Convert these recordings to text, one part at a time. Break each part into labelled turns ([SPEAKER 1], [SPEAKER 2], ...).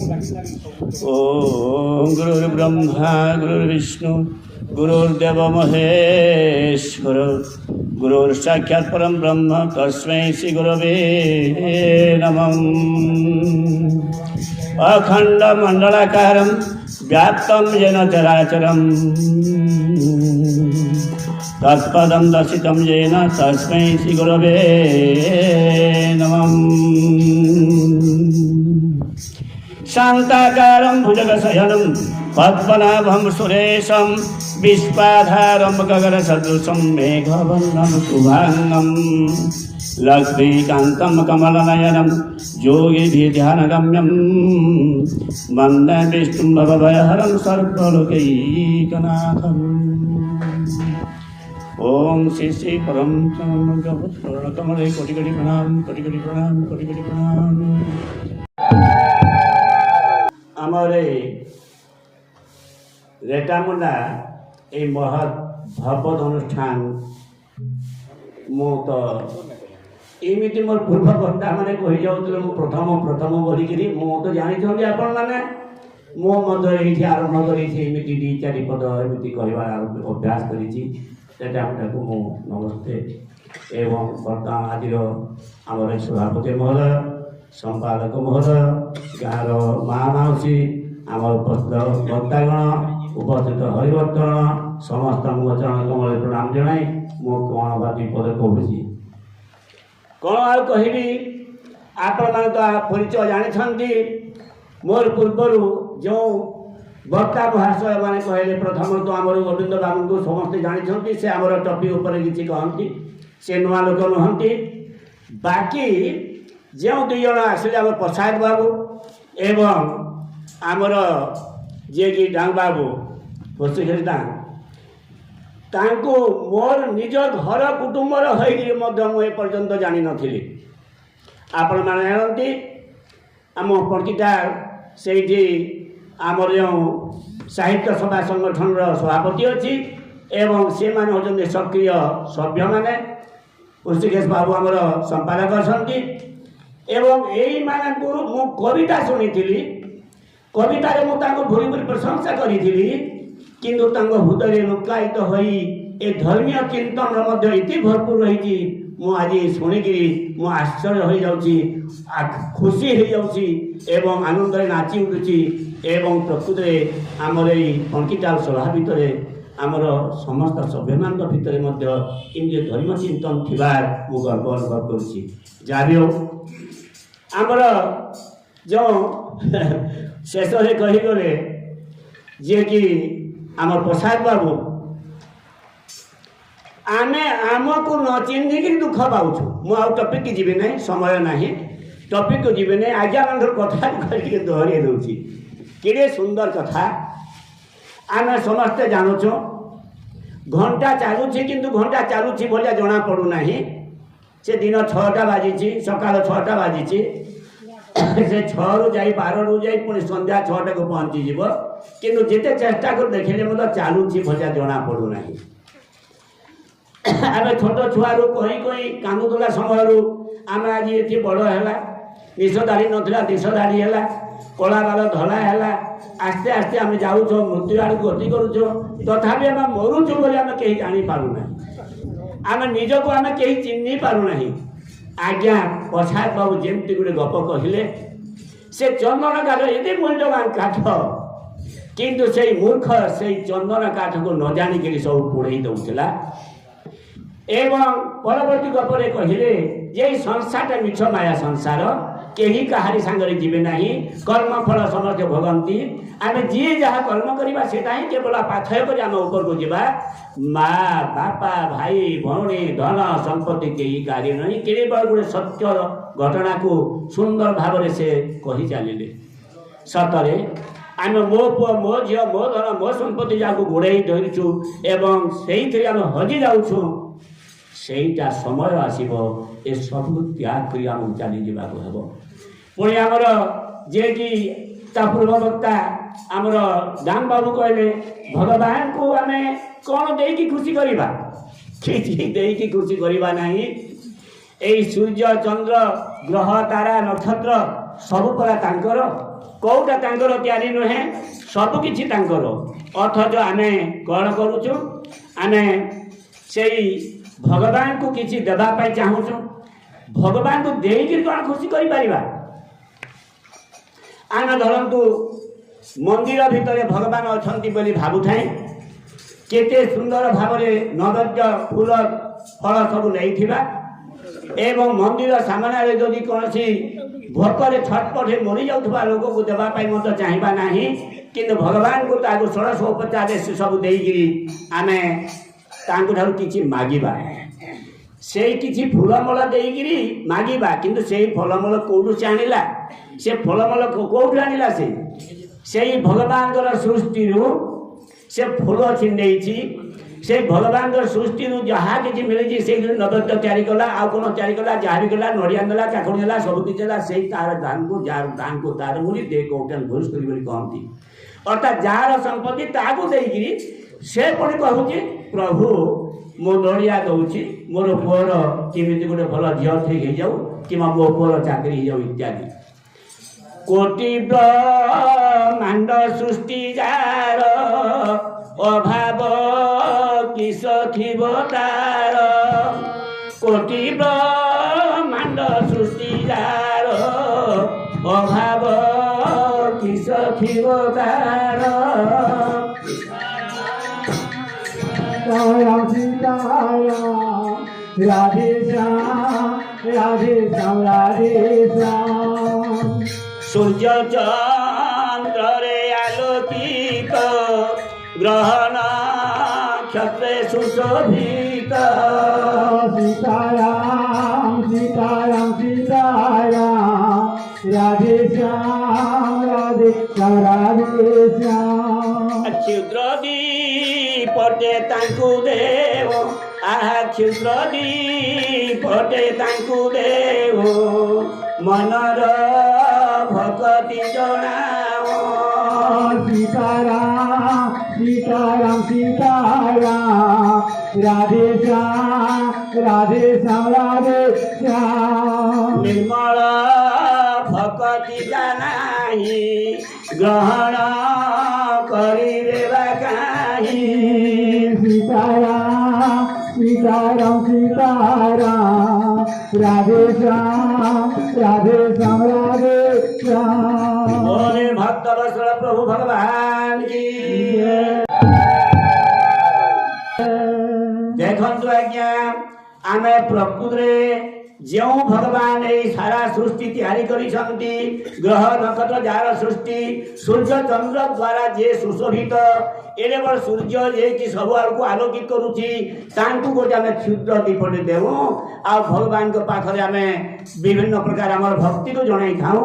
[SPEAKER 1] ओम गुरुर्ब्रह्मा गुरुर्विष्णु गुरुर्देव महेश्वर गुरुर्साक्षात् परं ब्रह्म तस्मै श्री गुरवे नमः। अखण्डमण्डलाकारं व्याप्तं येन चराचरं तत्पदं दर्शितं येन तस्मै श्री गुरवे नमः। शान्ताकारं भुजगशयनं पद्मनाभं सुरेशं विश्वाधारं गगनसदृशं मेघवर्णं शुभाङ्गं लक्ष्मीकान्तं कमलनयनं योगिभिर्ध्यानगम्यं वन्दे विष्णुं भवभयहरं सर्वलोकैकनाथम्। ओम श्री श्री परम कमले कोटि कोटि प्रणाम कोटि कोटि प्रणाम कोटि कोटि प्रणाम। आमरे रेटामुंडा ये महत भगवत अनुष्ठान मो तो एमती मोर पूर्व कथा मैंने कही जाऊँ प्रथम प्रथम बोलिकी मो तो जानी आपण मैंने मो मत ये आरंभ करी दी चार पद एमती कहवार अभ्यास करी मु नमस्ते एवं बर्तमान आज आमर सभापति महोदय संपादक महोदय गाँव माँ मौसी आम उपस्थित भक्तागण उपस्थित हरिभक्तगण समस्त मो चरण कमल प्रणाम जनाई मु कौन बा पद कहूँ कौन आ कहबी आपण मैंने तो परिचय जानी मोर पूर्वर जो वक्ता महाशय मैंने कहले प्रथम तो आमर गोविंद बाबू को समस्ते जानते से आमर टॉपिक उपर किसी कहती से नुआ लोक नुहति बाकी जो दुई जन आसिले आम प्रसाद बाबू एवं आमर जे कि डांग बाबू हस्तखेरी तांको मोर निज घर कुटुंबर होपर्यंत जानी नी आपण मैंने जानती आम पटिटा से आमर जो साहित्य सभा संगठन सभापति अच्छी एवं से माने होचंदे सक्रिय सभ्य माने ऋषिकेश बाबू आमर संपादक अच्छा एवं यही मानू मु कविता शुणी कवितार मुझे भूरी भूरी प्रशंसा करी किंतु हृदय लुकायित हो ए धर्मीय चिंतन इति भरपूर रही आज शुणिकी मु आश्चर्य हो जाऊँगी खुशी हो जाऊँगी एवं आनंद नाची उठुची एवं प्रकृत आमर ये पंकिटाल सभा भितर आमर समस्त सभ्य मान भितर इनके धर्म चिंतन थिबार मु गर्व अनुभव करुच्ची जहाँ भी हो आमर जो शेष कहीगले जे कि आमर प्रसाद बाबू आमे आमको न चिन्हिक दुख पाऊँ मु टपिक की जीवी ना समय ना टपिक को जीवी ना आज्ञा मान कथा दोहरी दूसरी केड़े सुंदर कथा आम समस्ते जानूँ घंटा चलुची किंतु घंटा चलुची भाया जना पड़ूना से दिन 6टा बाजी सकाल 6टा बाजी से 6 रू जा 12 रू जा पुणी संध्या 6टा को पहुँची जीव किंतु जिते चेष्टा कर देखिले मतलब चलुची भाया जना पड़ूना आम छोट छुआ कही कांदुला समय आम आज ये बड़ है निश दाढ़ी नाला निश दाढ़ी है कला बाल धला है आस्ते आस्ते आम जाऊँ मृत्यु आड़ गति करुच तथापि आम मरुचु बोली आम कहीं जानीपारूना आम निजक आम कहीं चिन्ह पारूना आज्ञा प्रसाद बाबू जमती गोटे गप कहले से चंदन काठ ये मूल्यवान काठ किंतु से मूर्ख से चंदन काठ को न जाणिक सब पोड़े दौला एवं परवर्ती गपरे कहले ये संसारटा मिछ माया संसार केही कहारी सांगरे जीवे नाही कर्म फल समस्त भोगंती आम जी जहाँ कर्म करवा सेटा ही केवल पाथय कर आम ऊपर को जीवा माँ बापा भाई भौणी धन संपत्ति कहीं कार्य नहीं केवल गोटे सत्य घटना को सुंदर भाव से कही चलिए सतरे आम मो पुओ मो झी मो धन मो संपत्ति जहाँ गोड़े धरचु एवं से हजि जाऊँ सेटा समय आसब ए सब त्याग कर आमको चली जावाक हे पुणी आमर जे कि पूर्व वक्ता आमर दान बाबू कहले भगवान को आम कौन दे खुशी करवा कि खुशी करवा ना सूर्य चंद्र ग्रह तारा नक्षत्र ସବୁ ପରା ତାଙ୍କର, କୋଉଟା ତାଙ୍କର ତିଆରି ନୁହେଁ, ସବୁକିଛି ତାଙ୍କର। ଅଥଚ ଆମେ କ'ଣ କରୁଛୁ, ଆମେ ସେଇ ଭଗବାନଙ୍କୁ କିଛି ଦେବା ପାଇଁ ଚାହୁଁଛୁ। ଭଗବାନଙ୍କୁ ଦେଇକିରି କ'ଣ ଖୁସି କରିପାରିବା? ଆମେ ଧରନ୍ତୁ ମନ୍ଦିର ଭିତରେ ଭଗବାନ ଅଛନ୍ତି ବୋଲି ଭାବୁଥାଏ, କେତେ ସୁନ୍ଦର ଭାବରେ ନୈବେଦ୍ୟ ଫୁଲ ଫଳ ସବୁ ନେଇଥିବା ଏବଂ ମନ୍ଦିର ସାମ୍ନାରେ ଯଦି କୌଣସି ଭୋକରେ ଛଟପଟ ମରିଯାଉଥିବା ଲୋକକୁ ଦେବା ପାଇଁ ମଧ୍ୟ ଚାହିଁବା ନାହିଁ, କିନ୍ତୁ ଭଗବାନଙ୍କୁ ତାକୁ ଷୋଡ଼ଶ ଉପଚାର ସବୁ ଦେଇକିରି ଆମେ ତାଙ୍କଠାରୁ କିଛି ମାଗିବା। ସେଇ କିଛି ଫୁଲମୂଳ ଦେଇକିରି ମାଗିବା, କିନ୍ତୁ ସେଇ ଫଳମୂଳ କେଉଁଠୁ ସେ ଆଣିଲା? ସେ ଫଳମୂଳ କେଉଁଠୁ ଆଣିଲା? ସେଇ ଭଗବାନଙ୍କର ସୃଷ୍ଟିରୁ ସେ ଫୁଲ ଛିଣ୍ଡେଇଛି। ସେ ଭଗବାନଙ୍କର ସୃଷ୍ଟିରୁ ଯାହା କିଛି ମିଳିଛି ସେଇଥିରୁ ନୈବେଦ୍ୟ ତିଆରି କଲା, ଆଉ କ'ଣ ତିଆରି କଲା, ଯାହା ବି କଲା, ନଡ଼ିଆ ନେଲା, କାକୁଡ଼ି ନେଲା, ସବୁ କିଛି ହେଲା। ସେଇ ତାର ଦାନକୁ, ଯାହାର ଦାନକୁ ତାର ମୁରି ଦେ କୌଟାଲ ଘୋଷ କରି ବୋଲି କହନ୍ତି। ଅର୍ଥାତ୍ ଯାହାର ସମ୍ପତ୍ତି ତାକୁ ଦେଇକିରି ସେ ପୁଣି କହୁଛି, ପ୍ରଭୁ ମୁଁ ନଡ଼ିଆ ଦେଉଛି, ମୋର ପୁଅର କେମିତି ଗୋଟେ ଭଲ ଝିଅ ଠିକ୍ ହେଇଯାଉ, କିମ୍ବା ମୋ ପୁଅର ଚାକିରି ହେଇଯାଉ ଇତ୍ୟାଦି। କୋଟି ବ୍ରହ୍ମାଣ୍ଡ ସୃଷ୍ଟି ଯାର, ଅଭାବ କିସ ଥିବ ତାର। କୋଟି ବ୍ରହ୍ମାଣ୍ଡ ସୃଷ୍ଟି ଯାର, ଅଭାବ କିସ ଥିବ ତାର।
[SPEAKER 2] রাধে শ্যাম রাধে শ্যাম রাধে শ্যাম।
[SPEAKER 1] সূর্য চন্দ্রে আলোকিত, গ্রহ নক্ষত্রে সুশোভিত।
[SPEAKER 2] সীতারাম সীতারাম সীতারাম রাধে শ্যাম রাধে শ্যাম রাধে শ্যাম।
[SPEAKER 1] ক্ষুদ্র দ্বীপটে তাଙ୍କୁ দেব, আহা ক্ষুদ্র দ্বীপটে তাଙ୍କୁ দেব, মনর ভকতি জনাও।
[SPEAKER 2] সীতারাম সীতারাম সীতারাম রাধে শ্যাম রাধে শ্যাম রাধে শ্যাম।
[SPEAKER 1] ନିର୍ମଳ ଭକତି ଜାନାହି, ଗ୍ରହଣ କରିବେ ବା କାହିଁ।
[SPEAKER 2] সীতারাম সীতারাম সীতারাম রাধে শ্যাম রাধে শ্যাম রাধে শ্যাম।
[SPEAKER 1] बोले भक्त वत्सल प्रभु भगवान की। देखंतु आज्ञा, आमे प्रकृतिरे ଯେଉଁ ଭଗବାନ ଏଇ ସାରା ସୃଷ୍ଟି ତିଆରି କରିଛନ୍ତି, ଗ୍ରହ ନକ୍ଷତ୍ର ଯାହାର ସୃଷ୍ଟି, ସୂର୍ଯ୍ୟ ଚନ୍ଦ୍ର ଦ୍ୱାରା ଯିଏ ସୁଶୋଭିତ, ଏଡ଼େ ବଡ଼ ସୂର୍ଯ୍ୟ ଯିଏକି ସବୁଆଡ଼କୁ ଆଲୋକିତ କରୁଛି, ତାଙ୍କୁ ଗୋଟେ ଆମେ କ୍ଷୁଦ୍ର ଦୀପଟେ ଦେଉ, ଆଉ ଭଗବାନଙ୍କ ପାଖରେ ଆମେ ବିଭିନ୍ନ ପ୍ରକାର ଆମର ଭକ୍ତିକୁ ଜଣାଇଥାଉ।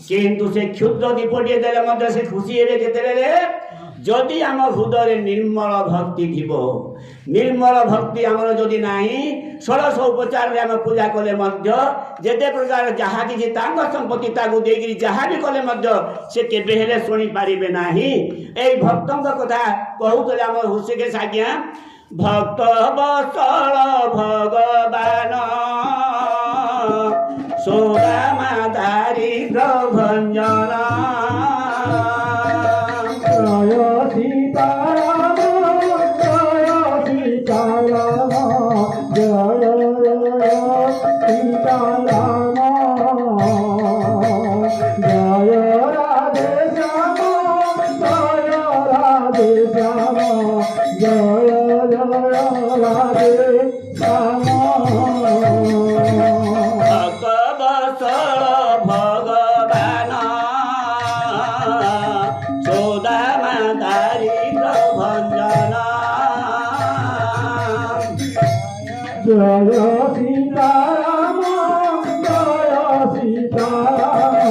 [SPEAKER 1] କିନ୍ତୁ ସେ କ୍ଷୁଦ୍ର ଦୀପଟିଏ ଦେଲେ ମଧ୍ୟ ସେ ଖୁସି ହେବେ କେତେବେଳେ? ଯଦି ଆମ ହୃଦୟରେ ନିର୍ମଳ ଭକ୍ତି ଥିବ। ନିର୍ମଳ ଭକ୍ତି ଆମର ଯଦି ନାହିଁ, ଷୋଡ଼ଶ ଉପଚାରରେ ଆମେ ପୂଜା କଲେ ମଧ୍ୟ, ଯେତେ ପ୍ରକାର ଯାହା କିଛି ତାଙ୍କ ସମ୍ପତ୍ତି ତାକୁ ଦେଇକିରି ଯାହା ବି କଲେ ମଧ୍ୟ ସେ କେବେ ହେଲେ ଶୁଣିପାରିବେ ନାହିଁ। ଏଇ ଭକ୍ତଙ୍କ କଥା କହୁଥିଲେ ଆମ ହୃଷିକେଶ ଆଜ୍ଞା। ଭକ୍ତ ବତ୍ସଳ ଭଗବାନ, ସୋଦାମା ଦାରିଦ୍ର ଭଞ୍ଜନ।
[SPEAKER 2] জয় সীতারাম জয় সীতারাম জয় সীতারাম জয় রাধে শ্যাম জয় রাধে শ্যাম জয় জয় রাধে শ্যাম।
[SPEAKER 1] ভক্ত বৎসল ভগবান, সোদামা দারিদ্র ভঞ্জন।
[SPEAKER 2] জয় সীতারাম জয় সীতারাম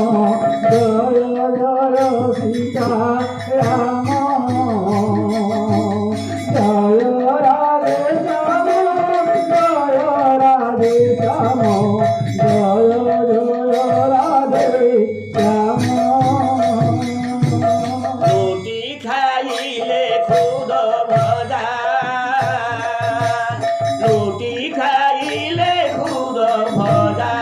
[SPEAKER 2] জয় জয় সীতারাম জয় রাধে শ্যাম জয় রাধে শ্যাম জয় জয় রাধে শ্যাম।
[SPEAKER 1] রুটি খাইলে খুদ ভজা, রুটি খাইলে খুদ ভজা,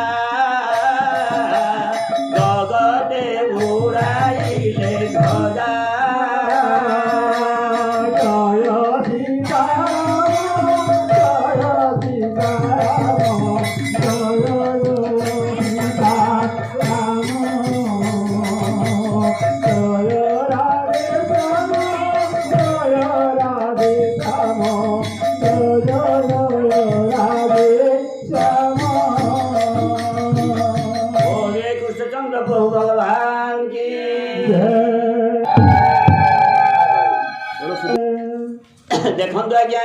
[SPEAKER 1] ଦେଖନ୍ତୁ ଆଜ୍ଞା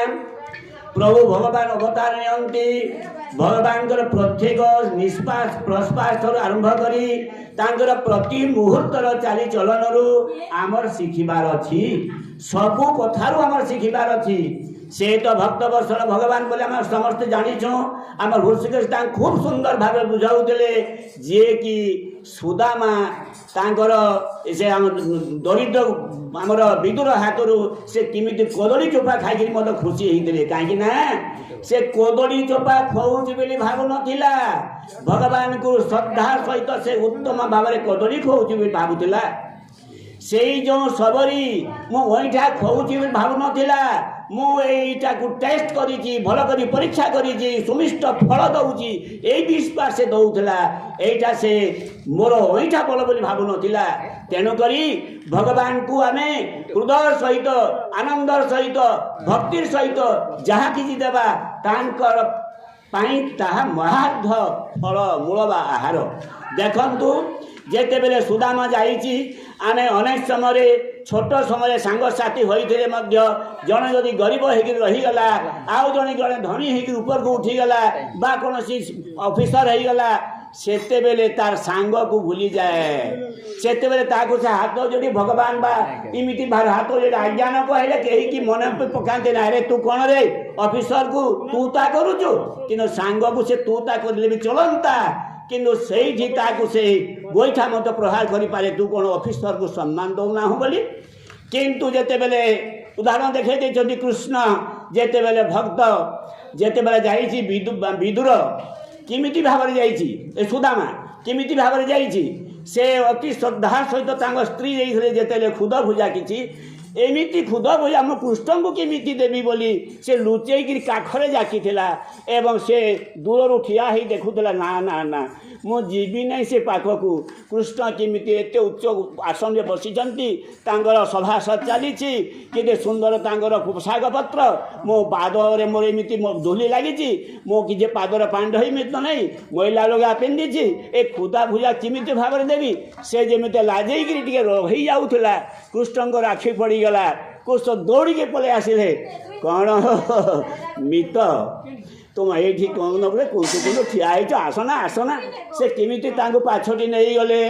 [SPEAKER 1] ପ୍ରଭୁ ଭଗବାନ ଅବତାର ନିଅନ୍ତି ଭଗବାନଙ୍କର ପ୍ରତ୍ୟେକ ନିଶ୍ୱାସ ପ୍ରଶ୍ୱାସ ଠାରୁ ଆରମ୍ଭ କରି ତାଙ୍କର ପ୍ରତି ମୁହୂର୍ତ୍ତର ଚାଲିଚଳନରୁ ଆମର ଶିଖିବାର ଅଛି ସବୁ କଥାରୁ ଆମର ଶିଖିବାର ଅଛି ସେ ତ ଭକ୍ତ ବର୍ଷର ଭଗବାନ ବୋଲି ଆମେ ସମସ୍ତେ ଜାଣିଛୁ ଆମର ହୃଷିକେଶ ତାଙ୍କୁ ଖୁବ୍ ସୁନ୍ଦର ଭାବେ ବୁଝାଉଥିଲେ ଯିଏକି ସୁଦାମା ତାଙ୍କର ସେ ଦରିଦ୍ର ଆମର ବିଦୁର ହାତରୁ ସେ କେମିତି କଦଳୀ ଚୋପା ଖାଇକିରି ମଧ୍ୟ ଖୁସି ହେଇଥିଲେ କାହିଁକି ନା ସେ କଦଳୀ ଚୋପା ଖୋଉଛି ବୋଲି ଭାବୁନଥିଲା ଭଗବାନଙ୍କୁ ଶ୍ରଦ୍ଧା ସହିତ ସେ ଉତ୍ତମ ଭାବରେ କଦଳୀ ଖୋଉଛି ବୋଲି ଭାବୁଥିଲା ସେଇ ଯେଉଁ ସବରୀ ମୁଁ ଅଇଁଠା ଖୋଉଛି ବୋଲି ଭାବୁନଥିଲା ମୁଁ ଏଇଟାକୁ ଟେଷ୍ଟ କରିଛି ଭଲ କରି ପରୀକ୍ଷା କରିଛି ସୁମିଷ୍ଟ ଫଳ ଦେଉଛି ଏଇ ବିଶ୍ୱାସ ସେ ଦେଉଥିଲା ଏଇଟା ସେ ମୋର ଅଇଁଠା ଫଳ ବୋଲି ଭାବୁନଥିଲା ତେଣୁକରି ଭଗବାନଙ୍କୁ ଆମେ ହୃଦୟ ସହିତ ଆନନ୍ଦର ସହିତ ଭକ୍ତିର ସହିତ ଯାହା କିଛି ଦେବା ତାଙ୍କର ପାଇଁ ତାହା ମହାର୍ଘ ଫଳ ମୂଳ ବା ଆହାର ଦେଖନ୍ତୁ ଯେତେବେଳେ ସୁଦାମା ଯାଇଛି ଆମେ ଅନେକ ସମୟରେ ଛୋଟ ସମୟରେ ସାଙ୍ଗସାଥି ହୋଇଥିଲେ ମଧ୍ୟ ଜଣେ ଯଦି ଗରିବ ହେଇକି ରହିଗଲା ଆଉ ଜଣେ ଧନୀ ହେଇକି ଉପରକୁ ଉଠିଗଲା ବା କୌଣସି ଅଫିସର ହେଇଗଲା ସେତେବେଳେ ତାର ସାଙ୍ଗକୁ ଭୁଲିଯାଏ ସେତେବେଳେ ତାକୁ ସେ ହାତ ଯୋଡ଼ି ଭଗବାନ ବା ଏମିତି ହାତ ଯୋଡ଼ି ଆଜ୍ଞା ନ କହିଲେ କେହି ମନେ ପକାନ୍ତି ନା ରେ ତୁ କ'ଣ ରେ ଅଫିସରକୁ ତୁ ତା କରୁଛୁ କିନ୍ତୁ ସାଙ୍ଗକୁ ସେ ତୁ ତା କରିଲେ ବି ଚଳନ୍ତା କିନ୍ତୁ ସେଇଠି ତାକୁ ସେ ଗୋଇଠା ମଧ୍ୟ ପ୍ରହାର କରିପାରେ ତୁ କ'ଣ ଅଫିସରକୁ ସମ୍ମାନ ଦେଉନାହୁଁ ବୋଲି କିନ୍ତୁ ଯେତେବେଳେ ଉଦାହରଣ ଦେଖାଇ ଦେଇଛନ୍ତି କୃଷ୍ଣ ଯେତେବେଳେ ଭକ୍ତ ଯେତେବେଳେ ଯାଇଛି ବିଦୁର କେମିତି ଭାବରେ ଯାଇଛି ଏ ସୁଦାମା କେମିତି ଭାବରେ ଯାଇଛି ସେ ଅତି ଶ୍ରଦ୍ଧା ସହିତ ତାଙ୍କ ସ୍ତ୍ରୀ ଯାଇଥିଲେ ଯେତେବେଳେ ଖୁଦ ଭୁଜା କିଛି ଏମିତି ଖୁଦ ଭୁଜା ମୁଁ କୃଷ୍ଣଙ୍କୁ କେମିତି ଦେବି ବୋଲି ସେ ଲୁଚେଇକିରି କାଖରେ ଜାକିଥିଲା ଏବଂ ସେ ଦୂରରୁ ଠିଆ ହେଇ ଦେଖୁଥିଲା ନା ନା ନା ମୁଁ ଯିବି ନାହିଁ ସେ ପାଖକୁ କୃଷ୍ଣ କେମିତି ଏତେ ଉଚ୍ଚ ଆସନରେ ବସିଛନ୍ତି ତାଙ୍କର ସଭାସଦ ଚାଲିଛି କେତେ ସୁନ୍ଦର ତାଙ୍କର ପୋଷାକ ପତ୍ର ମୋ ପାଦରେ ମୋର ଏମିତି ଧୂଳି ଲାଗିଛି ମୋ କିଛି ପାଦର ପାଣ୍ଡ ଏମିତି ନାହିଁ ମଇଳା ଲଗା ପିନ୍ଧିଛି ଏ ଖୁଦା ଭୁଜା କେମିତି ଭାବରେ ଦେବି ସେ ଯେମିତି ଲାଜେଇକିରି ଟିକେ ରହିଯାଉଥିଲା କୃଷ୍ଣଙ୍କର ଆଖି ପଡ଼ିଗଲା କୃଷ୍ଣ ଦୌଡ଼ିକି ପଳେଇ ଆସିଲେ କ'ଣ ମିତ ତୁମ ଏଇଠି କ'ଣ ବୋଲେ କୁନ୍ତୁ ଠିଆ ହେଇଛ ଆସନା ଆସନା ସେ କେମିତି ତାଙ୍କୁ ପାଛଟି ନେଇଗଲେ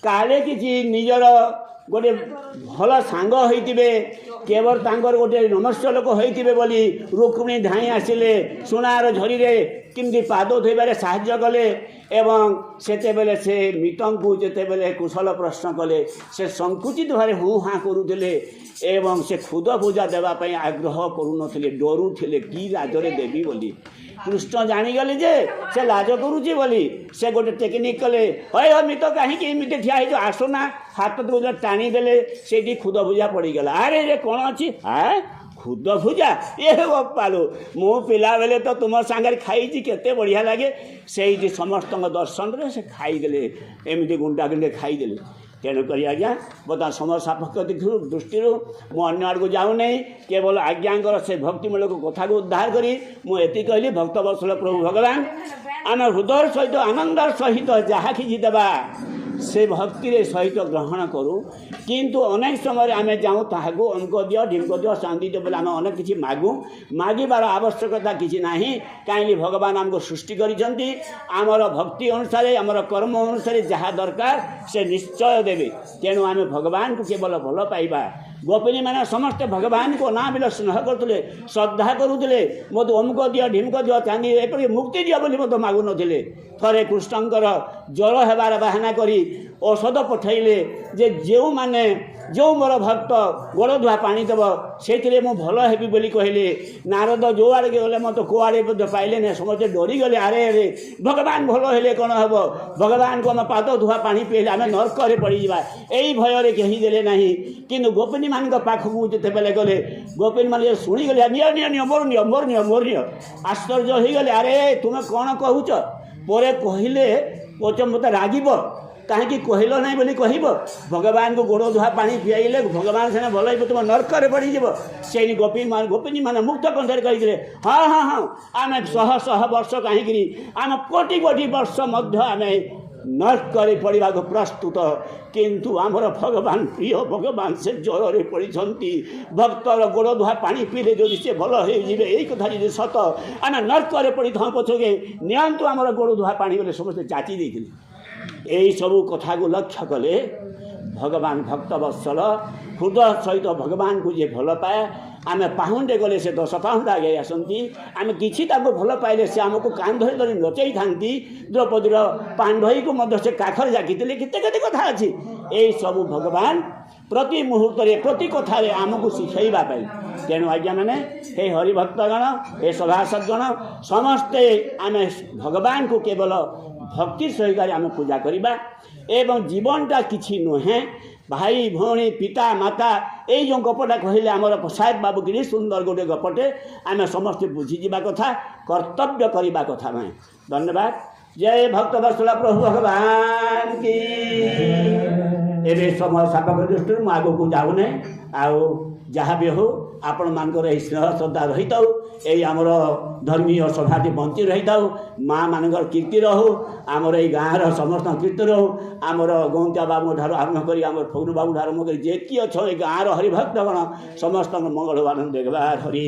[SPEAKER 1] କାଳେ କିଛି ନିଜର ଗୋଟେ ଭଲ ସାଙ୍ଗ ହୋଇଥିବେ କେବଳ ତାଙ୍କର ଗୋଟେ ନମସ୍ୟ ଲୋକ ହୋଇଥିବେ ବୋଲି ରୁକ୍ମିଣୀ ଧାଇଁ ଆସିଲେ ସୁନାର ଝରିରେ କେମିତି ପାଦ ଧୋଇବାରେ ସାହାଯ୍ୟ କଲେ ଏବଂ ସେତେବେଳେ ସେ ମିତଙ୍କୁ ଯେତେବେଳେ କୁଶଳ ପ୍ରଶ୍ନ କଲେ ସେ ସଂକୁଚିତ ଭାବରେ ହୁଁ ହାଁ କରୁଥିଲେ ଏବଂ ସେ ଖୁଦ ପୂଜା ଦେବା ପାଇଁ ଆଗ୍ରହ କରୁନଥିଲେ ଡରୁଥିଲେ କି ଲାଜରେ ଦେବି ବୋଲି କୃଷ୍ଣ ଜାଣିଗଲେ ଯେ ସେ ଲାଜ କରୁଛି ବୋଲି ସେ ଗୋଟେ ଟେକ୍ନିକ୍ କଲେ ହଏ ମିତ କାହିଁକି ଏମିତି ଠିଆ ହେଇଛ ଆସୁନା ହାତ ଟାଣିଦେଲେ ସେଇଠି ଖୁଦ ପୂଜା ପଡ଼ିଗଲା ଆରେ ରେ କ'ଣ ଅଛି ଖୁଦ ଭୁଜା ଏ ବାପାଲୋ ମୁଁ ପିଲାବେଳେ ତ ତୁମ ସାଙ୍ଗରେ ଖାଇଛି କେତେ ବଢ଼ିଆ ଲାଗେ ସେଇଠି ସମସ୍ତଙ୍କ ଦର୍ଶନରେ ସେ ଖାଇଦେଲେ ଏମିତି ଗୁଣ୍ଡା ଗୁଣ୍ଡେ ଖାଇଦେଲେ ତେଣୁକରି ଆଜ୍ଞା ବର୍ତ୍ତମାନ ସମୟ ସାପେକ୍ଷ ଦୃଷ୍ଟିରୁ ମୁଁ ଅନ୍ୟ ଆଡ଼କୁ ଯାଉନାହିଁ କେବଳ ଆଜ୍ଞାଙ୍କର ସେ ଭକ୍ତିମୂଳକ କଥାକୁ ଉଦ୍ଧାର କରି ମୁଁ ଏତିକି କହିଲି ଭକ୍ତ ବର୍ଷର ପ୍ରଭୁ ଭଗବାନ ଆମେ ହୃଦୟ ସହିତ ଆନନ୍ଦର ସହିତ ଯାହା କିଛି ଦେବା ସେ ଭକ୍ତିରେ ସହିତ ଗ୍ରହଣ କରୁ କିନ୍ତୁ ଅନେକ ସମୟରେ ଆମେ ଯାଉ ତାହାକୁ ଅଙ୍କ ଦିଅ ଢିଙ୍କ ଦିଅ ଚାନ୍ଦି ଦିଅ ବୋଲି ଆମେ ଅନେକ କିଛି ମାଗିବାର ଆବଶ୍ୟକତା କିଛି ନାହିଁ କାହିଁକି ଭଗବାନ ଆମକୁ ସୃଷ୍ଟି କରିଛନ୍ତି ଆମର ଭକ୍ତି ଅନୁସାରେ ଆମର କର୍ମ ଅନୁସାରେ ଯାହା ଦରକାର ସେ ନିଶ୍ଚୟ ଦେବେ ତେଣୁ ଆମେ ଭଗବାନଙ୍କୁ କେବଳ ଭଲ ପାଇବା ଗୋପିନୀମାନେ ସମସ୍ତେ ଭଗବାନଙ୍କୁ ଅନାବିଳ ସ୍ନେହ କରୁଥିଲେ ଶ୍ରଦ୍ଧା କରୁଥିଲେ ମୋତେ ଅମୁକ ଦିଅ ଢିମକ ଦିଅ ଚାନ୍ଦି ଏପରି ମୁକ୍ତି ଦିଅ ବୋଲି ମଧ୍ୟ ମାଗୁନଥିଲେ ଥରେ କୃଷ୍ଣଙ୍କର ଜ୍ୱର ହେବାର ବାହାନା କରି ଔଷଧ ପଠାଇଲେ ଯେ ଯେଉଁ ମୋର ଭକ୍ତ ଗୋଡ଼ ଧୁଆ ପାଣି ଦେବ ସେଇଥିରେ ମୁଁ ଭଲ ହେବି ବୋଲି କହିଲେ ନାରଦ ଯେଉଁଆଡ଼େ ଗଲେ ମୋତେ କୁଆଡ଼େ ମଧ୍ୟ ପାଇଲେ ନାହିଁ ସମସ୍ତେ ଡରିଗଲେ ଆରେ ଭଗବାନ ଭଲ ହେଲେ କ'ଣ ହେବ ଭଗବାନଙ୍କୁ ଆମେ ପାଦ ଧୁଆ ପାଣି ପିଇଲେ ଆମେ ନର୍କରେ ପଡ଼ିଯିବା ଏଇ ଭୟରେ କେହି ଦେଲେ ନାହିଁ କିନ୍ତୁ ଗୋପିନୀମାନଙ୍କ ପାଖକୁ ଯେତେବେଳେ ଗଲେ ଗୋପିନୀମାନେ ଶୁଣିଗଲେ ନିଅ ମୋର ନିଅ ଆଶ୍ଚର୍ଯ୍ୟ ହୋଇଗଲେ ଆରେ ତୁମେ କ'ଣ କହୁଛ ପରେ କହିଲେ ପଛେ ମୋତେ ରାଗିବ କାହିଁକି କହିଲ ନାହିଁ ବୋଲି କହିବ ଭଗବାନଙ୍କୁ ଗୋଡ଼ ଧୁଆ ପାଣି ପିଆଇଲେ ଭଗବାନ ସେନା ଭଲ ହେଇବ ତୁମ ନର୍କରେ ପଡ଼ିଯିବ ସେଇଠି ଗୋପିନୀମାନେ ମୁକ୍ତ କଣ୍ଠରେ କହିଥିଲେ ହଁ ଆମେ ଶହ ବର୍ଷ କାହିଁକିରି ଆମେ କୋଟି ବର୍ଷ ମଧ୍ୟ ଆମେ ନର୍କରେ ପଡ଼ିବାକୁ ପ୍ରସ୍ତୁତ କିନ୍ତୁ ଆମର ଭଗବାନ ପ୍ରିୟ ଭଗବାନ ସେ ଜ୍ୱରରେ ପଡ଼ିଛନ୍ତି ଭକ୍ତର ଗୋଡ଼ ଧୁଆ ପାଣି ପିଇଲେ ଯଦି ସେ ଭଲ ହେଇଯିବେ ଏଇ କଥା ଯଦି ସତ ଆମେ ନର୍କରେ ପଡ଼ିଥାଉ ପଛକେ ନିଅନ୍ତୁ ଆମର ଗୋଡ଼ ଧୁଆ ପାଣି ବୋଲେ ସମସ୍ତେ ଯାଚି ଦେଇଥିଲେ ଏହିସବୁ କଥାକୁ ଲକ୍ଷ୍ୟ କଲେ ଭଗବାନ ଭକ୍ତବତ୍ସଳ ହୃଦୟ ସହିତ ଭଗବାନଙ୍କୁ ଯିଏ ଭଲ ପାଏ ଆମେ ପାହୁଣ୍ଡେ ଗଲେ ସେ 10 ପାହୁଣ୍ଡ ଆଗେଇ ଆସନ୍ତି ଆମେ କିଛି ତାଙ୍କୁ ଭଲ ପାଇଲେ ସେ ଆମକୁ କାନ ଧରି ଧରି ନଚେଇଥାନ୍ତି ଦ୍ରୌପଦୀର ପାଣ୍ଡୋଇକୁ ମଧ୍ୟ ସେ କାଖରେ ଜାକିଥିଲେ କେତେ କେତେ କଥା ଅଛି ଏହିସବୁ ଭଗବାନ ପ୍ରତି ମୁହୂର୍ତ୍ତରେ ପ୍ରତି କଥାରେ ଆମକୁ ଶିଖାଇବା ପାଇଁ ତେଣୁ ଆଜ୍ଞା ମାନେ ହେ ହରିଭକ୍ତଗଣ ହେ ସଭାସଦଗଣ ସମସ୍ତେ ଆମେ ଭଗବାନଙ୍କୁ କେବଳ ଭକ୍ତି ସହକାରେ ଆମେ ପୂଜା କରିବା ଏବଂ ଜୀବନଟା କିଛି ନୁହେଁ ଭାଇ ଭଉଣୀ ପିତା ମାତା ଏଇ ଯେଉଁ ଗପଟା କହିଲେ ଆମର ପ୍ରସାଦ ବାବୁ କି ସୁନ୍ଦର ଗୋଟେ ଗପଟେ ଆମେ ସମସ୍ତେ ବୁଝିଯିବା କଥା କର୍ତ୍ତବ୍ୟ କରିବା କଥା ନୁହେଁ ଧନ୍ୟବାଦ ଜୟ ଭକ୍ତବତ୍ସଳ ପ୍ରଭୁ ଭଗବାନ କି ଏବେ ସମୟ ସାପକ ଦୃଷ୍ଟିରୁ ମୁଁ ଆଗକୁ ଯାଉନାହିଁ ଆଉ ଯାହା ବି ହେଉ ଆପଣମାନଙ୍କର ଏହି ସ୍ନେହ ଶ୍ରଦ୍ଧା ରହିଥାଉ ଏଇ ଆମର ଧର୍ମୀୟ ସଭାଟି ବଞ୍ଚି ରହିଥାଉ ମାଆ ମାନଙ୍କର କୀର୍ତ୍ତି ରହୁ ଆମର ଏଇ ଗାଁର ସମସ୍ତଙ୍କ କୀର୍ତ୍ତି ରହୁ ଆମର ଗୌନ୍ତିଆ ବାବୁଙ୍କ ଠାରୁ ଆରମ୍ଭ କରି ଆମର ଫଗୁରୁ ବାବୁଙ୍କ ଠାରୁ ଆରମ୍ଭ କରି ଯେତିକି ଅଛ ଏ ଗାଁର ହରିଭକ୍ତଗଣ ସମସ୍ତଙ୍କ ମଙ୍ଗଳବାର ଦେଖିବା ହରି